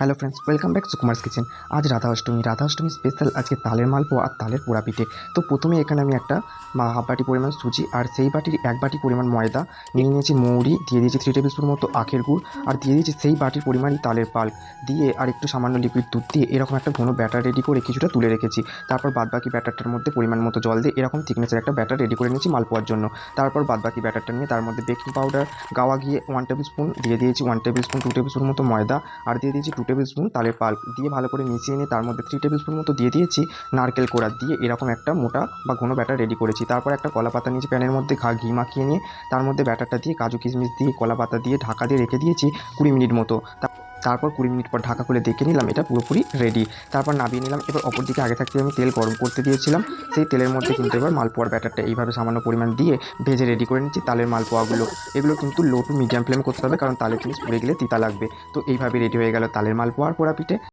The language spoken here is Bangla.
Hello friends, welcome back Sukumar's kitchen. আজ রাধা অষ্টমী স্পেশাল আজকে তালের মালপোয়া আর তালের পোড়া পিঠে। তো প্রথমে এখানে আমি একটা হাফ বাটি পরিমাণ সুজি আর সেই বাটির এক বাটি পরিমাণ ময়দা নিয়ে নিয়েছি, মৌরি দিয়ে দিয়েছি 3 টেবিল স্পুন মতো আখের গুড়, আর দিয়ে দিয়েছি সেই বাটির পরিমাণই তালের পাল্প দিয়ে আর একটু সামান্য লিকুইড দুধ দিয়ে এরকম একটা ঘন ব্যাটার রেডি করে কিছুটা তুলে রেখেছি। তারপর বাদবাকি ব্যাটারটার মধ্যে পরিমাণ মতো জল দিয়ে এরকম থিকনেসের একটা ব্যাটার রেডি করে নিয়েছি মালপোয়ার জন্য। তারপর বাদবাকি ব্যাটারটা নিয়ে তার মধ্যে বেকিং পাউডার গাওয়া গিয়ে 1 টেবিল স্পুন দিয়ে দিয়েছি, 1 টেবিল স্পুন 2 টেবিল স্পুন মতো ময়দা, আর দিয়ে দিয়েছি 2 টেবিল স্পুন তালের পাল্প দিয়ে ভালো করে মিশিয়ে নিয়ে তার মধ্যে 3 টেবিল স্পুন মতো দিয়ে দিয়েছি নারকেল কোড়া দিয়ে এরকম একটা মোটা বা ঘন ব্যাটার রেডি করেছি। তারপর একটা কলা পাতা নিয়েছি, প্যানের মধ্যে ঘি মাখিয়ে নিয়ে তার মধ্যে ব্যাটারটা দিয়ে কাজু কিশমিশ দিয়ে কলা পাতা দিয়ে ঢাকা দিয়ে রেখে দিয়েছি 20 মিনিট মতো। তারপর 20 মিনিট পর ঢাকা খুলে দেখে নিলাম এটা পুরোপুরি রেডি। তারপর নামিয়ে নিলাম। এবার অপর দিকে আগে থাকতে আমি তেল গরম করতে দিয়েছিলাম, সেই তেলের মধ্যে কিন্তু এবার মালপোয়ার ব্যাটারটা এইভাবে সামান্য পরিমাণ দিয়ে ভেজে রেডি করে নিচ্ছি তালের মালপোয়াগুলো। এগুলো কিন্তু লো টু মিডিয়াম ফ্লেমে করতে হবে, কারণ তালের জিনিস পুড়ে গেলে তিতা লাগবে। তো এইভাবে রেডি হয়ে গেল তালের মালপোয়া আর পোড়া পিঠে।